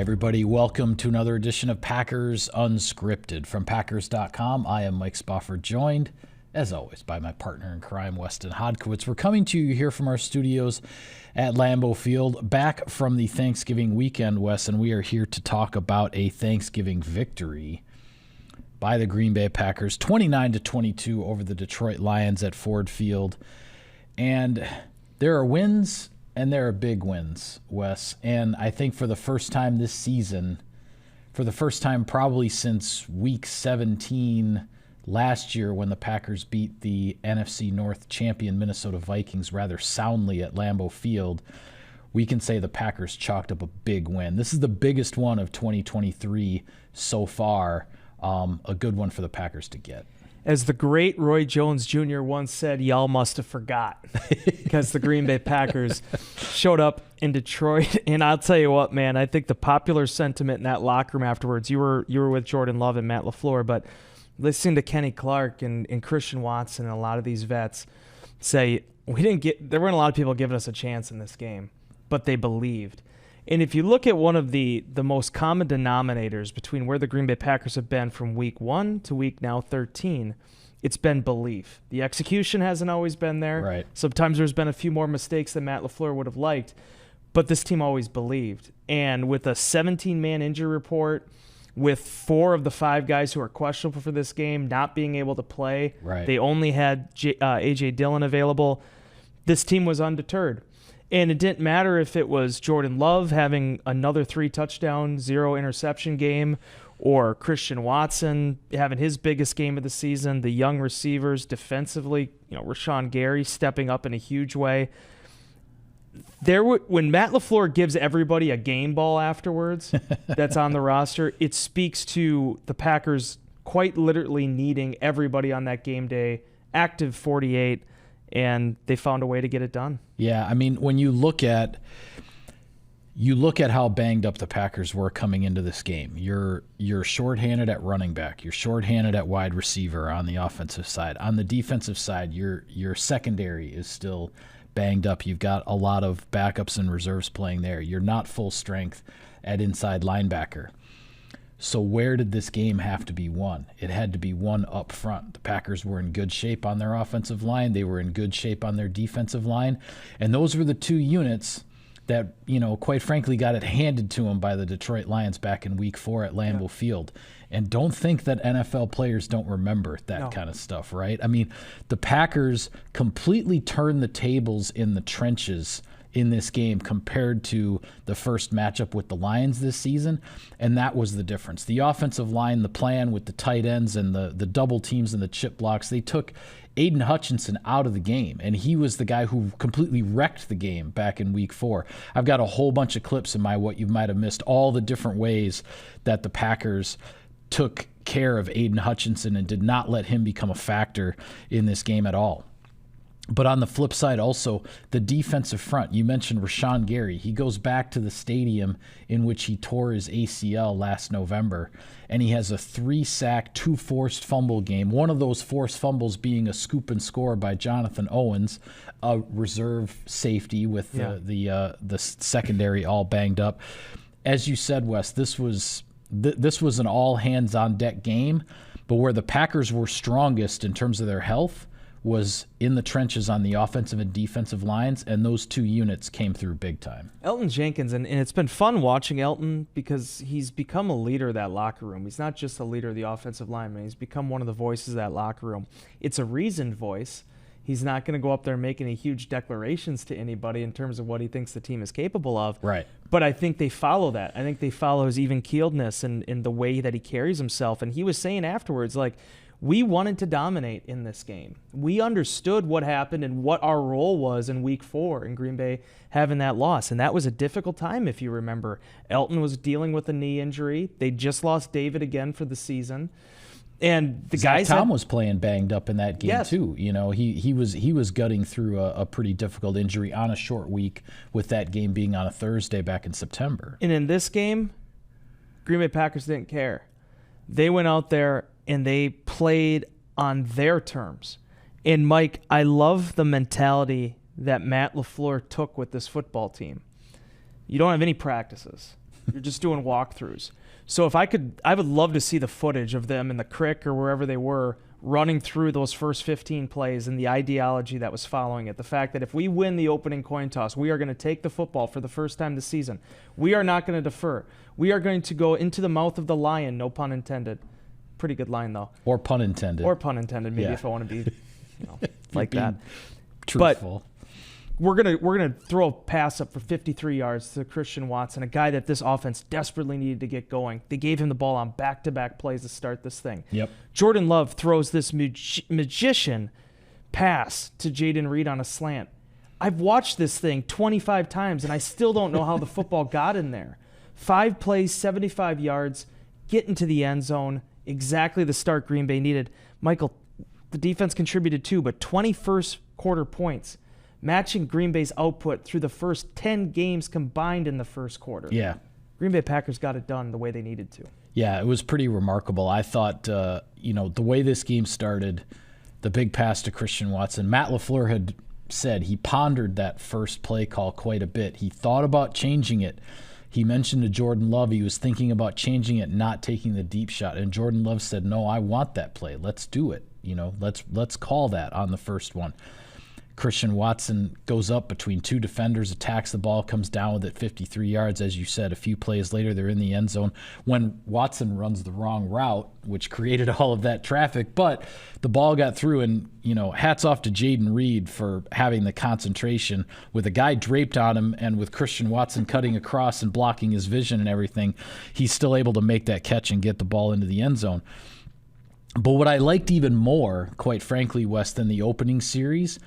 everybody. Welcome to another edition of Packers Unscripted. From Packers.com, I am Mike Spofford, joined, as always, by my partner in crime, Weston Hodkowitz. We're coming to you here from our studios at Lambeau Field, back from the Thanksgiving weekend, Wes, and we are here to talk about a Thanksgiving victory by the Green Bay Packers, 29-22 over the Detroit Lions at Ford Field. And there are wins and there are big wins, Wes. And I think for the first time this season, for the first time probably since week 17 last year when the Packers beat the NFC North champion Minnesota Vikings rather soundly at Lambeau Field, we can say the Packers chalked up a big win. This is the biggest one of 2023 so far, a good one for the Packers to get. As the great Roy Jones Jr. once said, y'all must have forgot, because the Green Bay Packers showed up in Detroit. And I'll tell you what, man, I think the popular sentiment in that locker room afterwards, you were with Jordan Love and Matt LaFleur, but listening to Kenny Clark and Christian Watson and a lot of these vets say, there weren't a lot of people giving us a chance in this game, but they believed. And if you look at one of the most common denominators between where the Green Bay Packers have been from week 1 to week now 13, it's been belief. The execution hasn't always been there. Right. Sometimes there's been a few more mistakes than Matt LaFleur would have liked, but this team always believed. And with a 17-man injury report, with 4 of the 5 guys who are questionable for this game not being able to play, right. They only had A.J. Dillon available, this team was undeterred. And it didn't matter if it was Jordan Love having another 3-touchdown, 0-interception game, or Christian Watson having his biggest game of the season, the young receivers defensively, Rashawn Gary stepping up in a huge way. When Matt LaFleur gives everybody a game ball afterwards that's on the roster, it speaks to the Packers quite literally needing everybody on that game day, active 48, and they found a way to get it done. Yeah, I mean, when you look at how banged up the Packers were coming into this game, you're shorthanded at running back, you're shorthanded at wide receiver on the offensive side. On the defensive side, your secondary is still banged up. You've got a lot of backups and reserves playing there. You're not full strength at inside linebacker. So where did this game have to be won? It had to be won up front. The Packers were in good shape on their offensive line. They were in good shape on their defensive line. And those were the 2 units that, quite frankly, got it handed to them by the Detroit Lions back in week 4 at Lambeau Field. And don't think that NFL players don't remember that kind of stuff, right? I mean, the Packers completely turned the tables in the trenches in this game compared to the first matchup with the Lions this season, and that was the difference. The offensive line, the plan with the tight ends and the double teams and the chip blocks, they took Aiden Hutchinson out of the game, and he was the guy who completely wrecked the game back in week 4. I've got a whole bunch of clips in my what you might have missed, all the different ways that the Packers took care of Aiden Hutchinson and did not let him become a factor in this game at all. But on the flip side also, the defensive front, you mentioned Rashawn Gary. He goes back to the stadium in which he tore his ACL last November, and he has a 3-sack, 2 forced fumble game. One of those forced fumbles being a scoop and score by Jonathan Owens, a reserve safety with the secondary all banged up. As you said, Wes, this was an all-hands-on-deck game, but where the Packers were strongest in terms of their health was in the trenches on the offensive and defensive lines, and those 2 units came through big time. Elton Jenkins, and it's been fun watching Elton because he's become a leader of that locker room. He's not just a leader of the offensive lineman. He's become one of the voices of that locker room. It's a reasoned voice. He's not going to go up there and make any huge declarations to anybody in terms of what he thinks the team is capable of. Right. But I think they follow that. I think they follow his even-keeledness and the way that he carries himself. And he was saying afterwards, we wanted to dominate in this game. We understood what happened and what our role was in week 4 in Green Bay having that loss. And that was a difficult time, if you remember. Elton was dealing with a knee injury. They just lost David again for the season. And the guys Tom was playing banged up in that game too. He was gutting through a pretty difficult injury on a short week with that game being on a Thursday back in September. And in this game, Green Bay Packers didn't care. They went out there and they played on their terms. And Mike, I love the mentality that Matt LaFleur took with this football team. You don't have any practices. You're just doing walkthroughs. So if I would love to see the footage of them in the crick or wherever they were running through those first 15 plays and the ideology that was following it. The fact that if we win the opening coin toss, we are going to take the football for the first time this season. We are not going to defer. We are going to go into the mouth of the lion, no pun intended. Pretty good line, though. Or pun intended. Or pun intended, maybe, if I want to be like that. Truthful. But we're gonna throw a pass up for 53 yards to Christian Watson, a guy that this offense desperately needed to get going. They gave him the ball on back-to-back plays to start this thing. Yep. Jordan Love throws this magician pass to Jaden Reed on a slant. I've watched this thing 25 times, and I still don't know how the football got in there. 5 plays, 75 yards, get into the end zone, exactly the start Green Bay needed. Michael, the defense contributed too, but 21st quarter points, matching Green Bay's output through the first 10 games combined in the first quarter. Yeah. Green Bay Packers got it done the way they needed to. Yeah, it was pretty remarkable. I thought, the way this game started, the big pass to Christian Watson, Matt LaFleur had said he pondered that first play call quite a bit. He thought about changing it. He mentioned to Jordan Love he was thinking about changing it, not taking the deep shot. And Jordan Love said, no, I want that play. Let's do it. Let's call that on the first one. Christian Watson goes up between 2 defenders, attacks the ball, comes down with it 53 yards. As you said, a few plays later, they're in the end zone when Watson runs the wrong route, which created all of that traffic. But the ball got through, and, hats off to Jaden Reed for having the concentration with a guy draped on him and with Christian Watson cutting across and blocking his vision and everything. He's still able to make that catch and get the ball into the end zone. But what I liked even more, quite frankly, Wes, than the opening series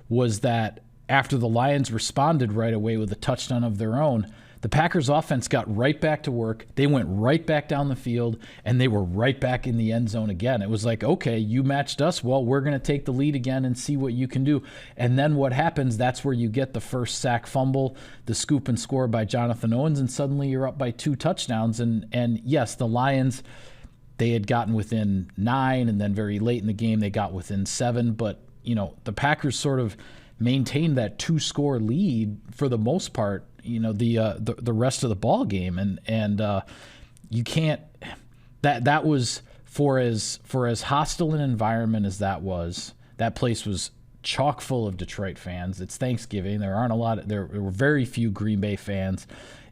was that after the Lions responded right away with a touchdown of their own, the Packers offense got right back to work. They went right back down the field, and they were right back in the end zone again. It was like, okay, you matched us. Well, we're going to take the lead again and see what you can do. And then what happens, that's where you get the first sack fumble, the scoop and score by Jonathan Owens, and suddenly you're up by 2 touchdowns. And yes, the Lions, they had gotten within 9, and then very late in the game they got within 7, but the Packers sort of maintained that 2-score lead for the most part, the rest of the ball game. And you can't, that was for as hostile an environment as that place was chock full of Detroit fans. It's Thanksgiving. There were very few Green Bay fans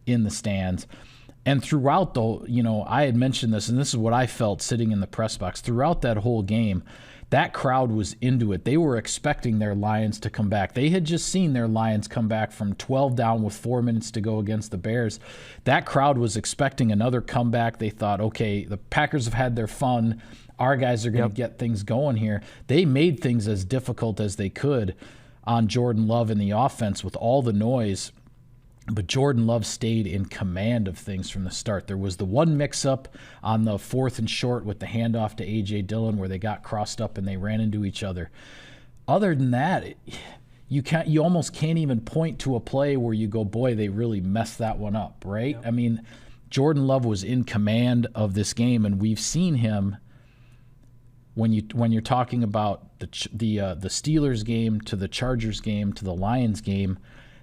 in the stands. And throughout I had mentioned this, and this is what I felt sitting in the press box throughout that whole game. That crowd was into it. They were expecting their Lions to come back. They had just seen their Lions come back from 12 down with 4 minutes to go against the Bears. That crowd was expecting another comeback. They thought, okay, the Packers have had their fun. Our guys are going to get things going here. They made things as difficult as they could on Jordan Love in the offense with all the noise. But Jordan Love stayed in command of things from the start. There was the one mix-up on the 4th and short with the handoff to A.J. Dillon where they got crossed up and they ran into each other. Other than that, you almost can't even point to a play where you go, boy, they really messed that one up, right? Yeah. I mean, Jordan Love was in command of this game, and we've seen him when you're talking about the Steelers game to the Chargers game to the Lions game.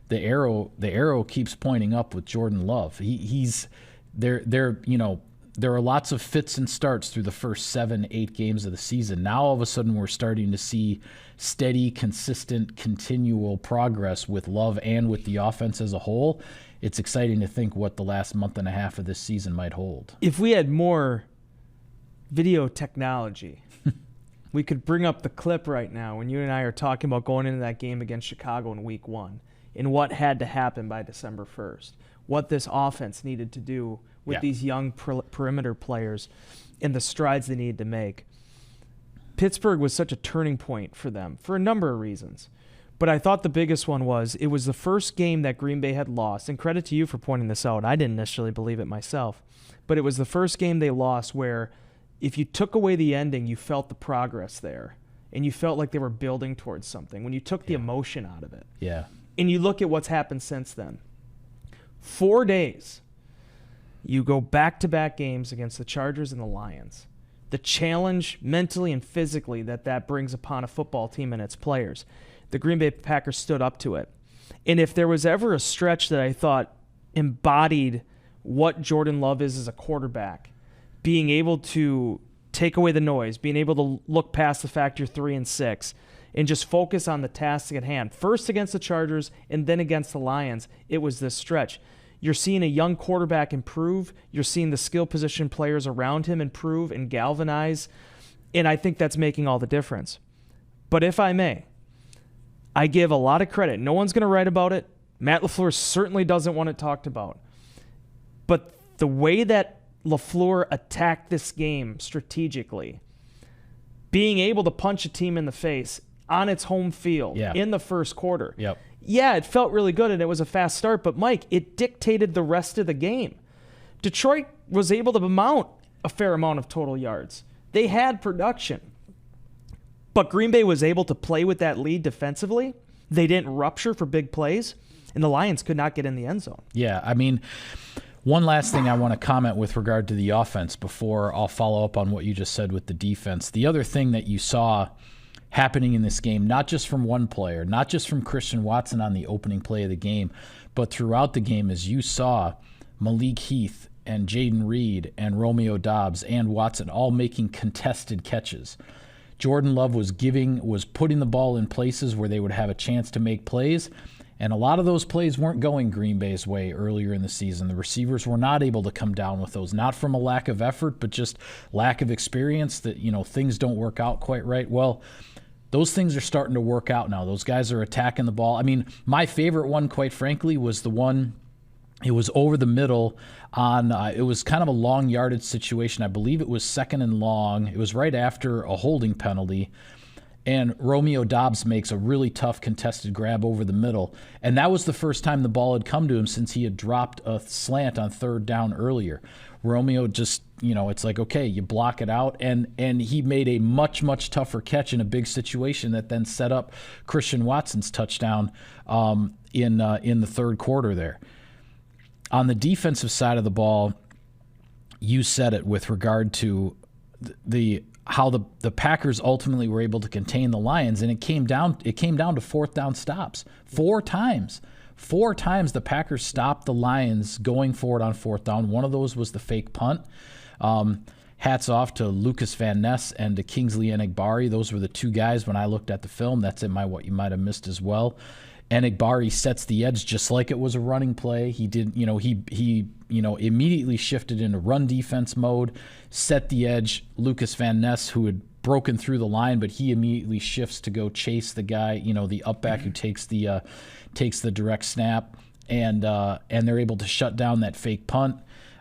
The arrow keeps pointing up with Jordan Love. He's there. There are lots of fits and starts through the first 7-8 games of the season. Now all of a sudden we're starting to see steady, consistent, continual progress with Love and with the offense as a whole. It's exciting to think what the last month and a half of this season might hold. If we had more video technology, we could bring up the clip right now when you and I are talking about going into that game against Chicago in week 1. And what had to happen by December 1st, what this offense needed to do with these young perimeter players and the strides they needed to make. Pittsburgh was such a turning point for them for a number of reasons. But I thought the biggest one was it was the first game that Green Bay had lost, and credit to you for pointing this out. I didn't necessarily believe it myself. But it was the first game they lost where if you took away the ending, you felt the progress there, and you felt like they were building towards something when you took the emotion out of it. Yeah. And you look at what's happened since then. 4 days, you go back-to-back games against the Chargers and the Lions. The challenge mentally and physically that brings upon a football team and its players. The Green Bay Packers stood up to it. And if there was ever a stretch that I thought embodied what Jordan Love is as a quarterback, being able to take away the noise, being able to look past the fact you're 3-6, and just focus on the task at hand. First against the Chargers and then against the Lions, it was this stretch. You're seeing a young quarterback improve. You're seeing the skill position players around him improve and galvanize, and I think that's making all the difference. But if I may, I give a lot of credit. No one's going to write about it. Matt LaFleur certainly doesn't want it talked about. But the way that LaFleur attacked this game strategically, being able to punch a team in the face on its home field in the first quarter. Yep. Yeah, it felt really good and it was a fast start, but Mike, it dictated the rest of the game. Detroit was able to mount a fair amount of total yards. They had production. But Green Bay was able to play with that lead defensively. They didn't rupture for big plays, and the Lions could not get in the end zone. Yeah, I mean, one last thing I want to comment with regard to the offense before I'll follow up on what you just said with the defense. The other thing that you saw happening in this game, not just from one player, not just from Christian Watson on the opening play of the game, but throughout the game, as you saw Malik Heath and Jaden Reed and Romeo Doubs and Watson all making contested catches. Jordan Love was putting the ball in places where they would have a chance to make plays, and a lot of those plays weren't going Green Bay's way earlier in the season. The receivers were not able to come down with those, not from a lack of effort, but just lack of experience that, things don't work out quite right. Well, those things are starting to work out now. Those guys are attacking the ball. I mean, my favorite one, quite frankly, was the one. It was over the middle on, it was kind of a long yardage situation. I believe it was 2nd and long. It was right after a holding penalty. And Romeo Doubs makes a really tough contested grab over the middle. And that was the first time the ball had come to him since he had dropped a slant on 3rd down earlier. Romeo just, it's like, okay, you block it out. And he made a much, much tougher catch in a big situation that then set up Christian Watson's touchdown in the third quarter there. On the defensive side of the ball, you said it with regard to how the Packers ultimately were able to contain the Lions, and it came down to 4th down stops. 4 times the Packers stopped the Lions going forward on 4th down. One of those was the fake punt. Hats off to Lucas Van Ness and to Kingsley Enagbari. Those were the 2 guys when I looked at the film. That's what you might have missed as well. Enagbari sets the edge just like it was a running play. He did, he immediately shifted into run defense mode, set the edge. Lucas Van Ness, who had broken through the line, but he immediately shifts to go chase the guy, the up back who takes the direct snap, and they're able to shut down that fake punt.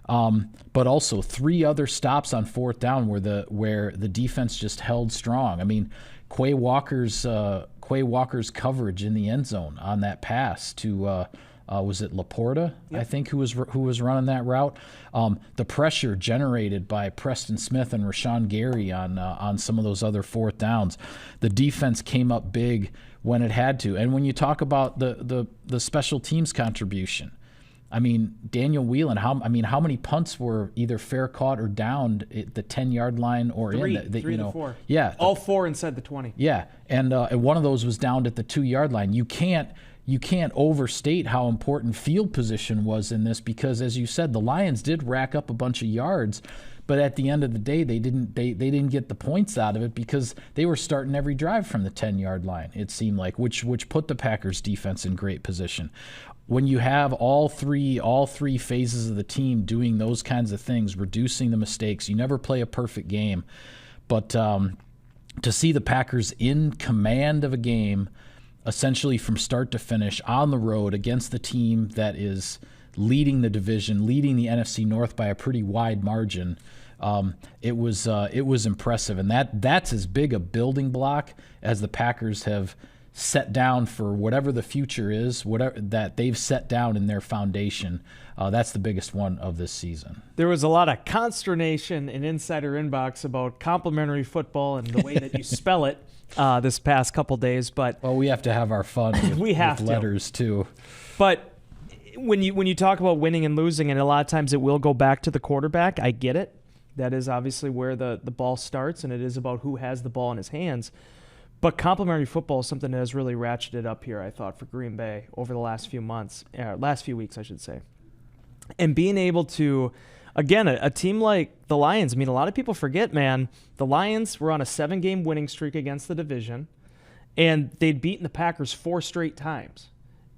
But also 3 other stops on 4th down where the defense just held strong. I mean, Quay Walker's coverage in the end zone on that pass to was it Laporta? Yep. I think who was running that route. The pressure generated by Preston Smith and Rashawn Gary on some of those other 4th downs. The defense came up big when it had to. And when you talk about the special teams contribution, I mean, Daniel Whelan, how many punts were either fair caught or downed at the 10-yard line or 3 in? Three to 4. Yeah. All 4 inside the 20. Yeah, and one of those was downed at the 2-yard line. You can't overstate how important field position was in this because, as you said, the Lions did rack up a bunch of yards, but at the end of the day, they didn't get the points out of it because they were starting every drive from the 10-yard line. It seemed like, which put the Packers defense in great position. When you have all three phases of the team doing those kinds of things, reducing the mistakes, you never play a perfect game. But to see the Packers in command of a game, essentially from start to finish, on the road against the team that is leading the division, leading the NFC North by a pretty wide margin, it was impressive. And that's as big a building block as the Packers have set down for whatever the future is, whatever that they've set down in their foundation. That's the biggest one of this season. There was a lot of consternation in Insider Inbox about complimentary football and the way that you spell it this past couple days. But we have to have our fun with, with letters too. But when you talk about winning and losing, and a lot of times it will go back to the quarterback, I get it. That is obviously where the ball starts, and it is about who has the ball in his hands. But complimentary football is something that has really ratcheted up here, I thought, for Green Bay over the last few weeks, I should say. And being able to, again, a team like the Lions, I mean, a lot of people forget, man, the Lions were on a 7-game winning streak against the division, and they'd beaten the Packers 4 straight times.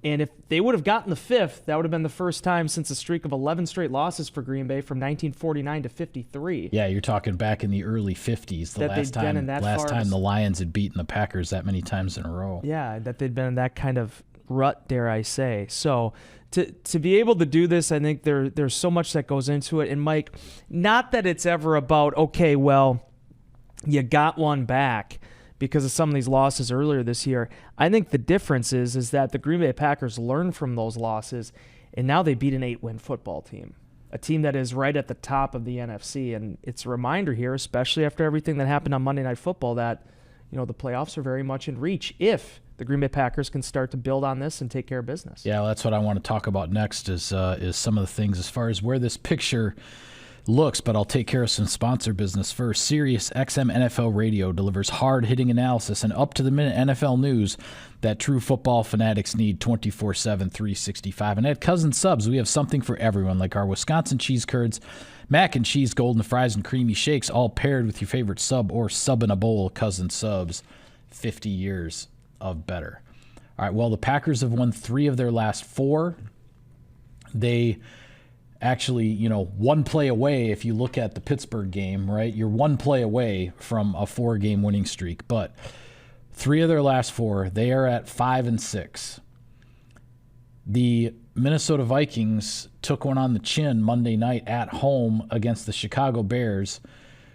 And if they would have gotten the 5th, that would have been the first time since a streak of 11 straight losses for Green Bay from 1949 to 53. Yeah, you're talking back in the early 50s, the last time the Lions had beaten the Packers that many times in a row. Yeah, that they'd been in that kind of rut, dare I say. So to be able to do this, I think there's so much that goes into it. And Mike, not that it's ever about, okay, well, you got one back because of some of these losses earlier this year. I think the difference is that the Green Bay Packers learned from those losses, and now they beat an 8-win football team, a team that is right at the top of the NFC. And it's a reminder here, especially after everything that happened on Monday Night Football, that the playoffs are very much in reach if the Green Bay Packers can start to build on this and take care of business. Yeah, well, that's what I want to talk about next is some of the things as far as where this picture looks, but I'll take care of some sponsor business first. Sirius XM NFL Radio delivers hard-hitting analysis and up-to-the-minute NFL news that true football fanatics need 24/7, 365. And at Cousin Subs, we have something for everyone, like our Wisconsin cheese curds, mac and cheese, golden fries, and creamy shakes, all paired with your favorite sub or sub in a bowl. Cousin Subs, 50 years of better. All right, well, the Packers have won 3 of their last 4. They actually, one play away, if you look at the Pittsburgh game, right? You're one play away from a 4-game winning streak. But 3 of their last 4, they are at 5-6. The Minnesota Vikings took one on the chin Monday night at home against the Chicago Bears,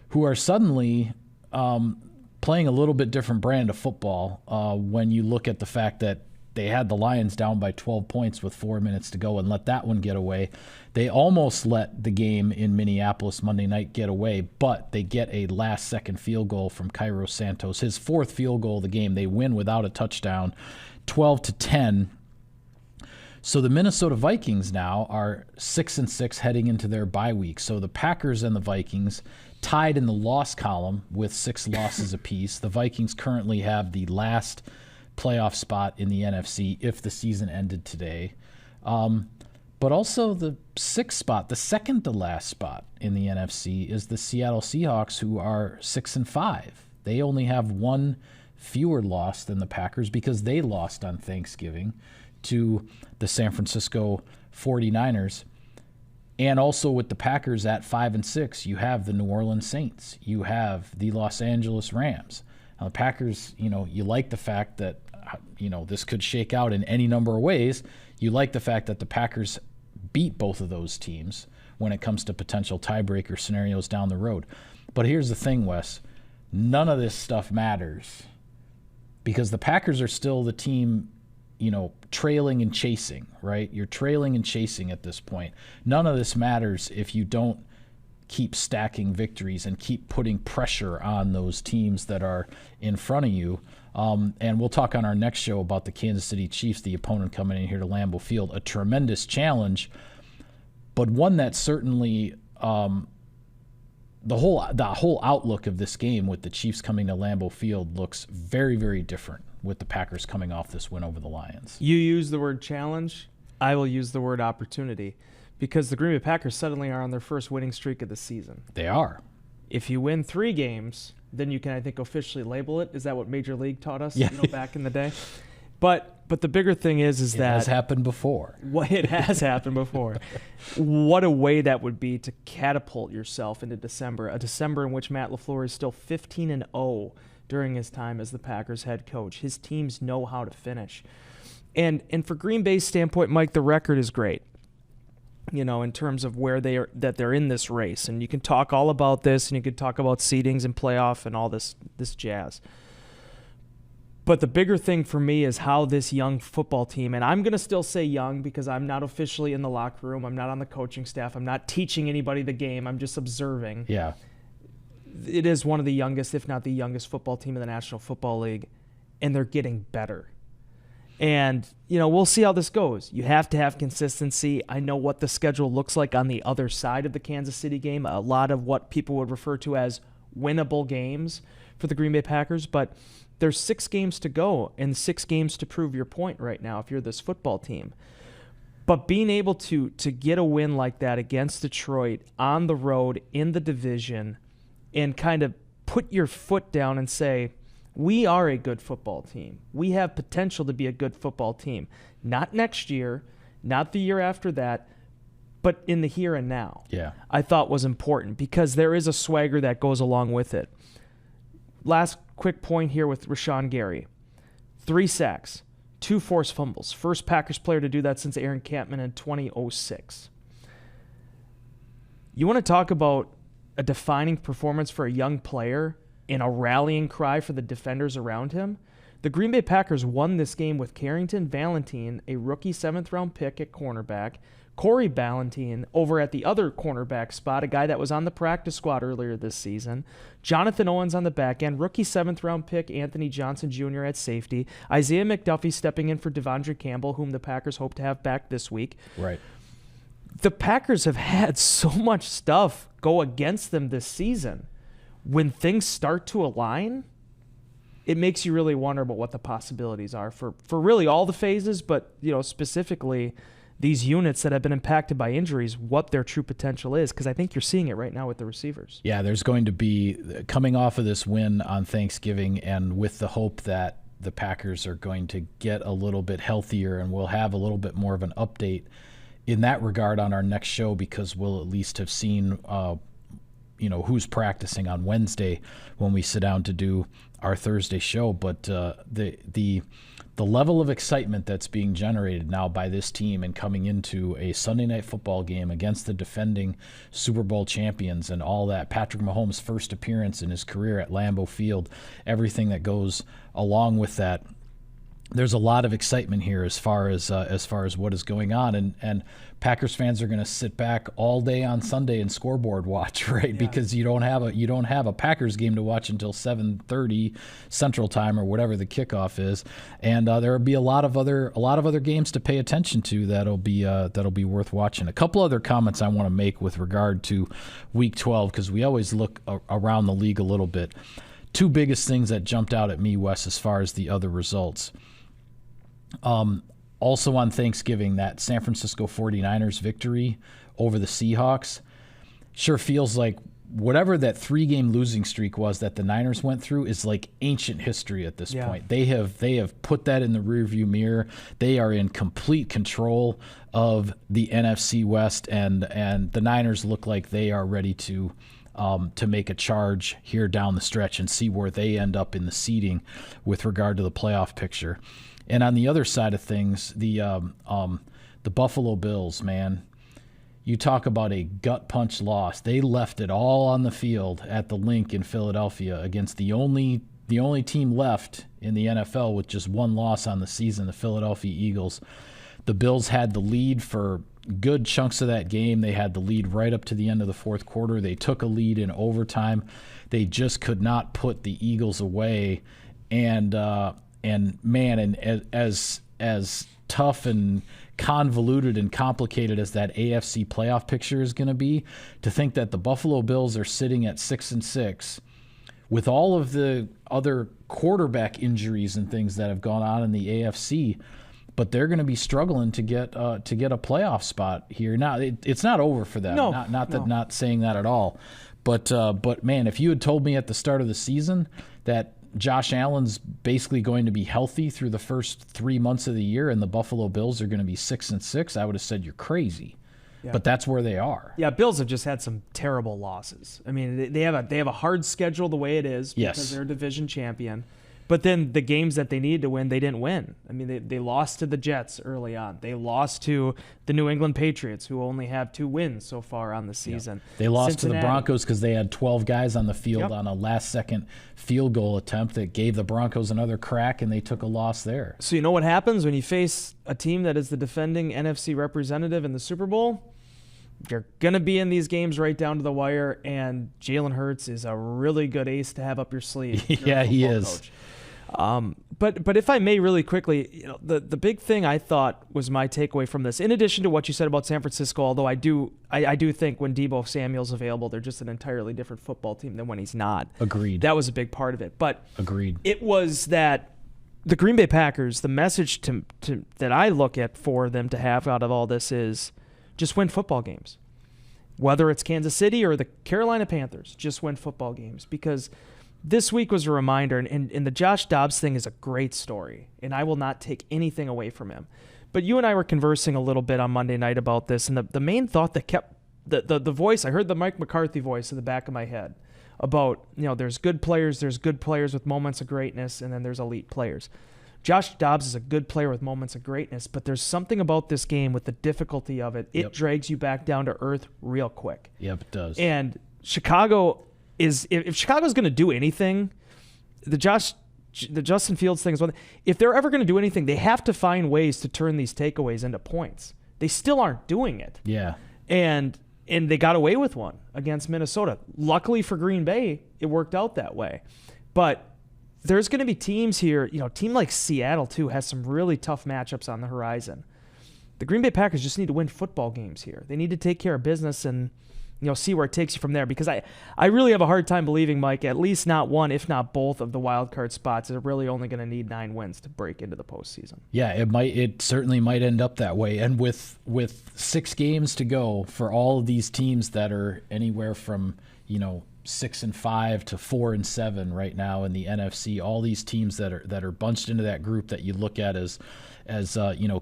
who are suddenly playing a little bit different brand of football when you look at the fact that they had the Lions down by 12 points with 4 minutes to go and let that one get away. They almost let the game in Minneapolis Monday night get away, but they get a last-second field goal from Cairo Santos. His 4th field goal of the game. They win without a touchdown, 12-10. So the Minnesota Vikings now are 6-6 heading into their bye week. So the Packers and the Vikings tied in the loss column with 6 losses apiece. The Vikings currently have the last playoff spot in the NFC if the season ended today. But also the 6th spot, the second to last spot in the NFC is the Seattle Seahawks, who are 6-5. They only have 1 fewer loss than the Packers because they lost on Thanksgiving to the San Francisco 49ers. And also with the Packers at 5-6, you have the New Orleans Saints. You have the Los Angeles Rams. Now, the Packers, you like the fact that, this could shake out in any number of ways. You like the fact that the Packers beat both of those teams when it comes to potential tiebreaker scenarios down the road. But here's the thing, Wes. None of this stuff matters because the Packers are still the team, trailing and chasing, right? You're trailing and chasing at this point. None of this matters if you don't keep stacking victories and keep putting pressure on those teams that are in front of you. And we'll talk on our next show about the Kansas City Chiefs, the opponent coming in here to Lambeau Field. A tremendous challenge, but one that certainly the whole outlook of this game with the Chiefs coming to Lambeau Field looks very, very different with the Packers coming off this win over the Lions. You use the word challenge. I will use the word opportunity because the Green Bay Packers suddenly are on their first winning streak of the season. They are. If you win 3 games, then you can, I think, officially label it. Is that what Major League taught us, back in the day? But the bigger thing is that... It has happened before. It has happened before. What a way that would be to catapult yourself into December, a December in which Matt LaFleur is still 15-0 during his time as the Packers head coach. His teams know how to finish. And for Green Bay's standpoint, Mike, the record is great. In terms of where they're in this race. And you can talk all about this, and you can talk about seedings and playoff and all this jazz. But the bigger thing for me is how this young football team, and I'm going to still say young because I'm not officially in the locker room. I'm not on the coaching staff. I'm not teaching anybody the game. I'm just observing. Yeah. It is one of the youngest, if not the youngest football team in the National Football League, and they're getting better. And, we'll see how this goes. You have to have consistency. I know what the schedule looks like on the other side of the Kansas City game, a lot of what people would refer to as winnable games for the Green Bay Packers, but there's 6 games to go and 6 games to prove your point right now if you're this football team. But being able to get a win like that against Detroit on the road in the division and kind of put your foot down and say, we are a good football team. We have potential to be a good football team. Not next year, not the year after that, but in the here and now. Yeah. I thought was important because there is a swagger that goes along with it. Last quick point here with Rashawn Gary. 3 sacks, 2 forced fumbles. First Packers player to do that since Aaron Campman in 2006. You want to talk about a defining performance for a young player and a rallying cry for the defenders around him? The Green Bay Packers won this game with Carrington Valentine, a rookie 7th-round pick at cornerback, Corey Ballentine over at the other cornerback spot, a guy that was on the practice squad earlier this season, Jonathan Owens on the back end, rookie 7th-round pick Anthony Johnson Jr. at safety, Isaiah McDuffie stepping in for Devondre Campbell, whom the Packers hope to have back this week. Right. The Packers have had so much stuff go against them this season. When things start to align, it makes you really wonder about what the possibilities are for really all the phases, but specifically these units that have been impacted by injuries, what their true potential is, because I think you're seeing it right now with the receivers. Yeah, there's going to be, coming off of this win on Thanksgiving and with the hope that the Packers are going to get a little bit healthier and we'll have a little bit more of an update in that regard on our next show, because we'll at least have seen who's practicing on Wednesday when we sit down to do our Thursday show. But the level of excitement that's being generated now by this team and coming into a Sunday night football game against the defending Super Bowl champions and all that, Patrick Mahomes' first appearance in his career at Lambeau Field, everything that goes along with that. There's a lot of excitement here as far as what is going on, and Packers fans are going to sit back all day on Sunday and scoreboard watch, right? Yeah. Because you don't have a Packers game to watch until 7:30 Central Time or whatever the kickoff is, and there will be a lot of other games to pay attention to that'll be worth watching. A couple other comments I want to make with regard to Week 12, because we always look around the league a little bit. 2 biggest things that jumped out at me, Wes, as far as the other results. Also on Thanksgiving, that San Francisco 49ers victory over the Seahawks sure feels like whatever that 3-game losing streak was that the Niners went through is like ancient history at this point. They have put that in the rearview mirror. They are in complete control of the NFC West, and the Niners look like they are ready to make a charge here down the stretch and see where they end up in the seeding with regard to the playoff picture. And on the other side of things, the Buffalo Bills, man, you talk about a gut punch loss. They left it all on the field at the Link in Philadelphia against the only team left in the NFL with just 1 loss on the season, the Philadelphia Eagles. The Bills had the lead for good chunks of that game. They had the lead right up to the end of the 4th quarter. They took a lead in overtime. They just could not put the Eagles away. And as tough and convoluted and complicated as that AFC playoff picture is going to be, to think that the Buffalo Bills are sitting at 6-6 with all of the other quarterback injuries and things that have gone on in the AFC, but they're going to be struggling to get a playoff spot here. Now, it's not over for them. No, not saying that at all. But man, if you had told me at the start of the season that Josh Allen's basically going to be healthy through the first 3 months of the year and the Buffalo Bills are going to be 6-6, I would have said you're crazy. Yeah. But that's where they are. Yeah, Bills have just had some terrible losses. I mean, they have a hard schedule the way it is because they're a division champion. But then the games that they needed to win, they didn't win. I mean, they lost to the Jets early on. They lost to the New England Patriots, who only have 2 wins so far on the season. Yeah. They lost to the Broncos because they had 12 guys on the field on a last-second field goal attempt that gave the Broncos another crack, and they took a loss there. So you know what happens when you face a team that is the defending NFC representative in the Super Bowl? You're going to be in these games right down to the wire, and Jalen Hurts is a really good ace to have up your sleeve. Yeah, he is. Coach. But if I may really quickly, the big thing I thought was my takeaway from this, in addition to what you said about San Francisco, although I do think when Deebo Samuel's available, they're just an entirely different football team than when he's not. Agreed. That was a big part of it. But agreed. It was that the Green Bay Packers, the message that I look at for them to have out of all this is just win football games. Whether it's Kansas City or the Carolina Panthers, just win football games. Because this week was a reminder, and the Josh Dobbs thing is a great story, and I will not take anything away from him. But you and I were conversing a little bit on Monday night about this, and the main thought that kept the voice, I heard the Mike McCarthy voice in the back of my head about, there's good players with moments of greatness, and then there's elite players. Josh Dobbs is a good player with moments of greatness, but there's something about this game with the difficulty of it. It drags you back down to earth real quick. Yep, it does. And Chicago is, if Chicago's going to do anything, the Justin Fields thing is one. If they're ever going to do anything, they have to find ways to turn these takeaways into points. They still aren't doing it. Yeah. And they got away with one against Minnesota. Luckily for Green Bay, it worked out that way. But there's going to be teams here, a team like Seattle, too, has some really tough matchups on the horizon. The Green Bay Packers just need to win football games here. They need to take care of business and, see where it takes you from there. Because I really have a hard time believing, Mike, at least not one, if not both, of the wild card spots are really only going to need 9 wins to break into the postseason. Yeah, it certainly might end up that way. And with 6 games to go for all of these teams that are anywhere from, 6-5 to 4-7 right now in the NFC, all these teams that are bunched into that group that you look at as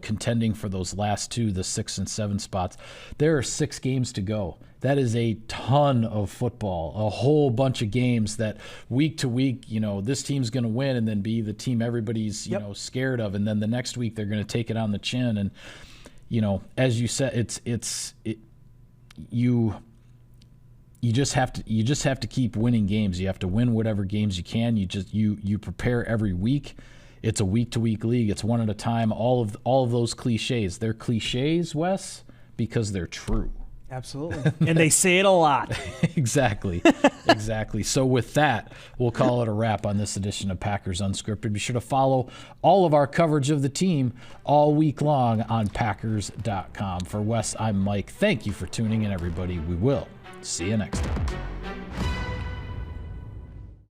contending for those last 2, the 6 and 7 spots. There are 6 games to go. That is a ton of football, a whole bunch of games that week to week, this team's going to win and then be the team everybody's, scared of. And then the next week they're going to take it on the chin. And, as you said, you just have to keep winning games. You have to win whatever games you can. You prepare every week. It's a week to week league. It's one at a time. All of those cliches. They're cliches, Wes, because they're true. Absolutely. And they say it a lot. Exactly. So with that, we'll call it a wrap on this edition of Packers Unscripted. Be sure to follow all of our coverage of the team all week long on Packers.com. For Wes, I'm Mike. Thank you for tuning in, everybody. We will see you next time.